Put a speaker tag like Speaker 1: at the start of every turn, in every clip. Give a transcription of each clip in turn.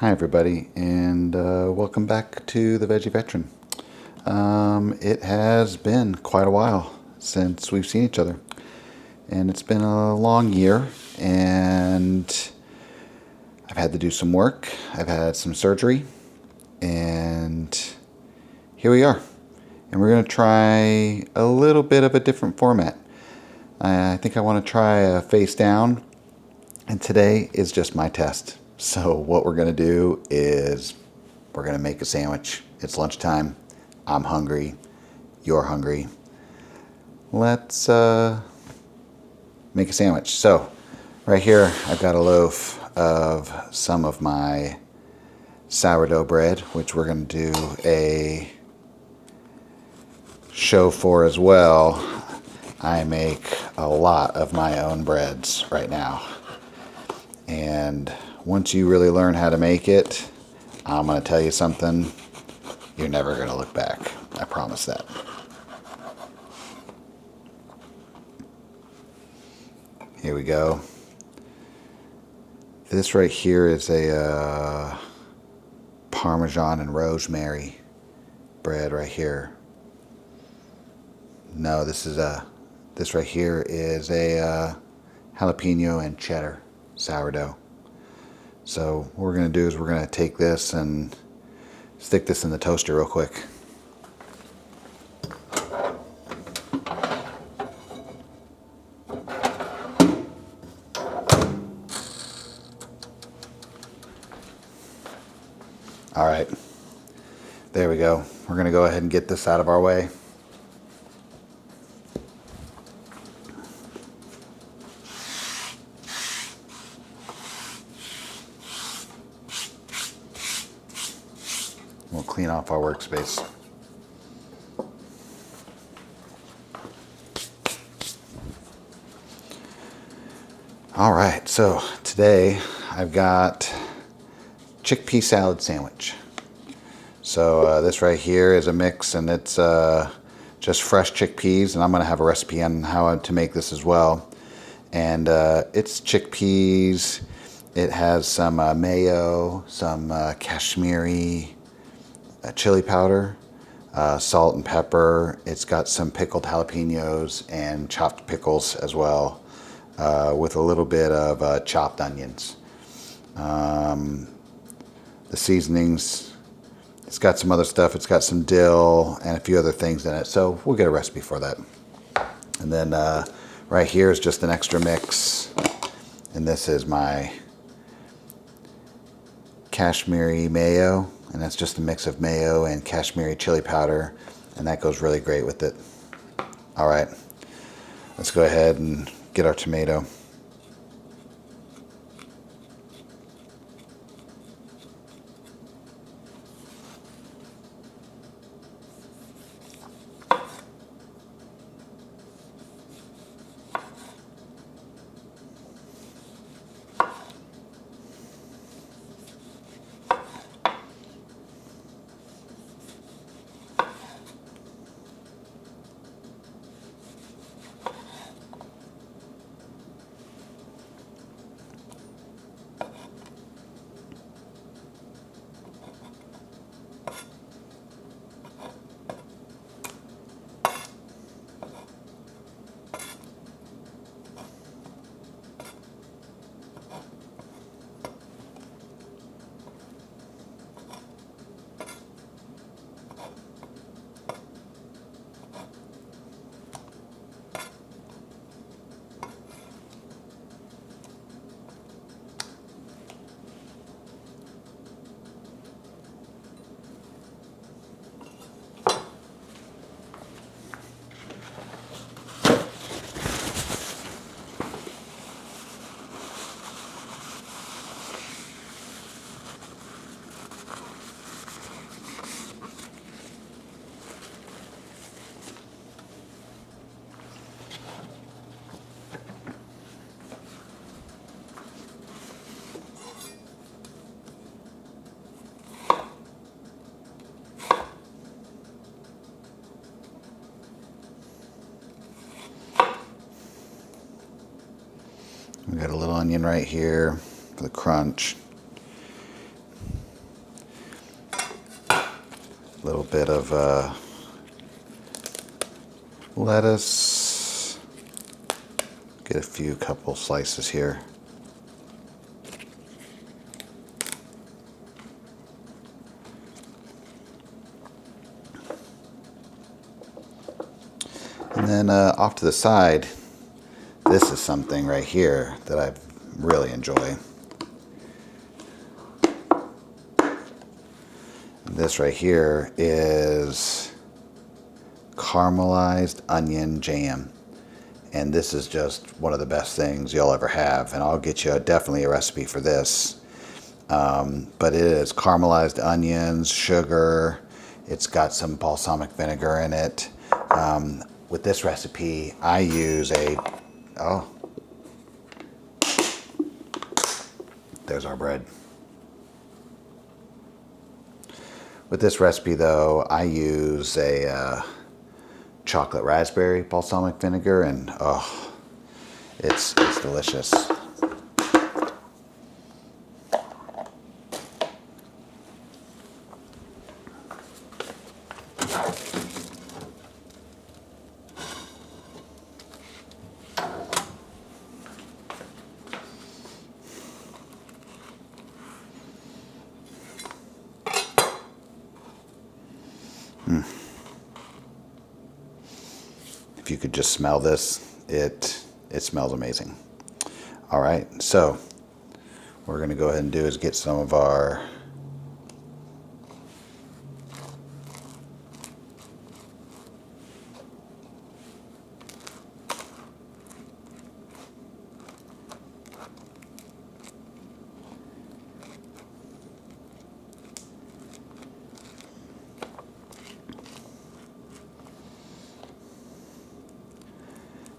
Speaker 1: Hi everybody, and welcome back to the Veggie Veteran. It has been quite a while since we've seen each other, and it's been a long year, and I've had to do some work, I've had some surgery, and here we are. And we're going to try a little bit of a different format. I think I want to try a face down, and today is just my test. So what we're going to do is we're going to make a sandwich. It's lunchtime. I'm hungry. You're hungry. Let's make a sandwich. So right here I've got a loaf of some of my sourdough bread, which we're going to do a show for as well. I make a lot of my own breads right now. And once you really learn how to make it, I'm going to tell you something, you're never going to look back. I promise that. Here we go. This right here is a Parmesan and rosemary bread right here. No, this right here is a jalapeno and cheddar sourdough. So what we're going to do is we're going to take this and stick this in the toaster real quick. All right, there we go. We're going to go ahead and get this out of our way. We'll clean off our workspace. All right, so today I've got chickpea salad sandwich. So this right here is a mix, and it's just fresh chickpeas, and I'm going to have a recipe on how to make this as well. And it's chickpeas. It has some mayo, some Kashmiri chili powder, salt and pepper. It's got some pickled jalapenos and chopped pickles as well, with a little bit of chopped onions. The seasonings, it's got some other stuff. It's got some dill and a few other things in it. So we'll get a recipe for that. And then right here is just an extra mix. And this is my Kashmiri mayo. And that's just a mix of mayo and Kashmiri chili powder. And that goes really great with it. All right, let's go ahead and get our tomato. We got a little onion right here for the crunch. little bit of lettuce. Get a few couple slices here. And then off to the side, this is something right here that I really enjoy. This right here is caramelized onion jam. And this is just one of the best things you'll ever have. And I'll get you definitely a recipe for this. But it is caramelized onions, sugar. It's got some balsamic vinegar in it. With this recipe, I use there's our bread. With this recipe, though, I use a chocolate raspberry balsamic vinegar, and it's delicious. If you could just smell this, it smells amazing. All right, so what we're going to go ahead and do is get some of our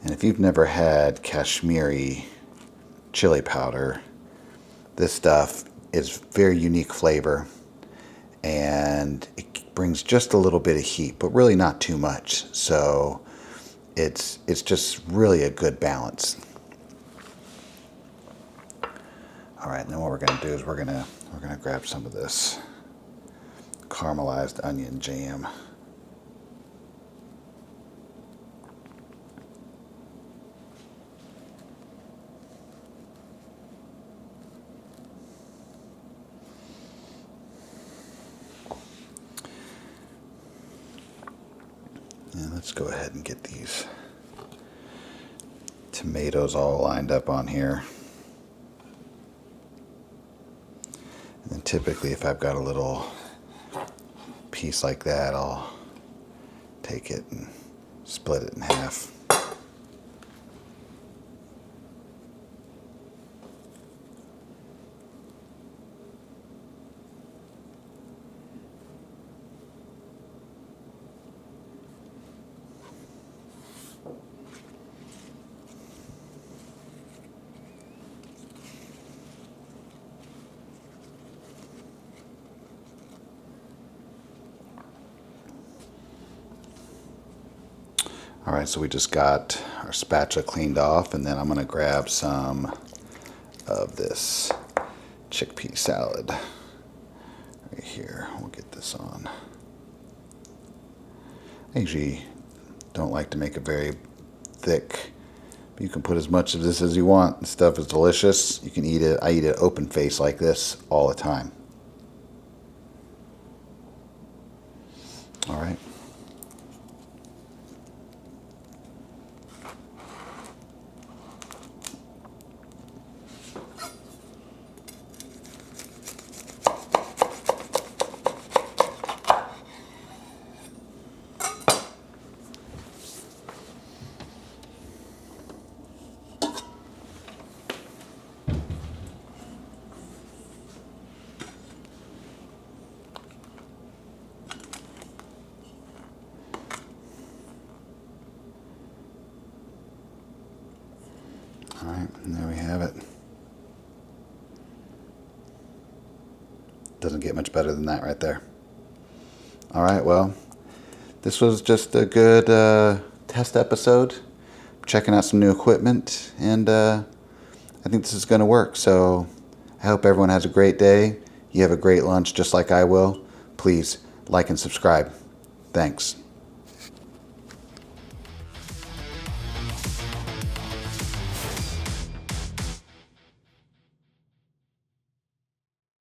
Speaker 1: and if you've never had Kashmiri chili powder, this stuff is very unique flavor, and it brings just a little bit of heat, but really not too much. So it's just really a good balance. All right, and then what we're going to do is we're going to grab some of this caramelized onion jam. And let's go ahead and get these tomatoes all lined up on here. And then typically if I've got a little piece like that, I'll take it and split it in half. All right, so we just got our spatula cleaned off, and then I'm going to grab some of this chickpea salad right here. We'll get this on. I usually don't like to make it very thick, but you can put as much of this as you want. This stuff is delicious. You can eat it. I eat it open face like this all the time. All right. All right, and there we have it. Doesn't get much better than that right there. All right, well, this was just a good test episode. Checking out some new equipment, and I think this is going to work. So I hope everyone has a great day. You have a great lunch just like I will. Please like and subscribe. Thanks.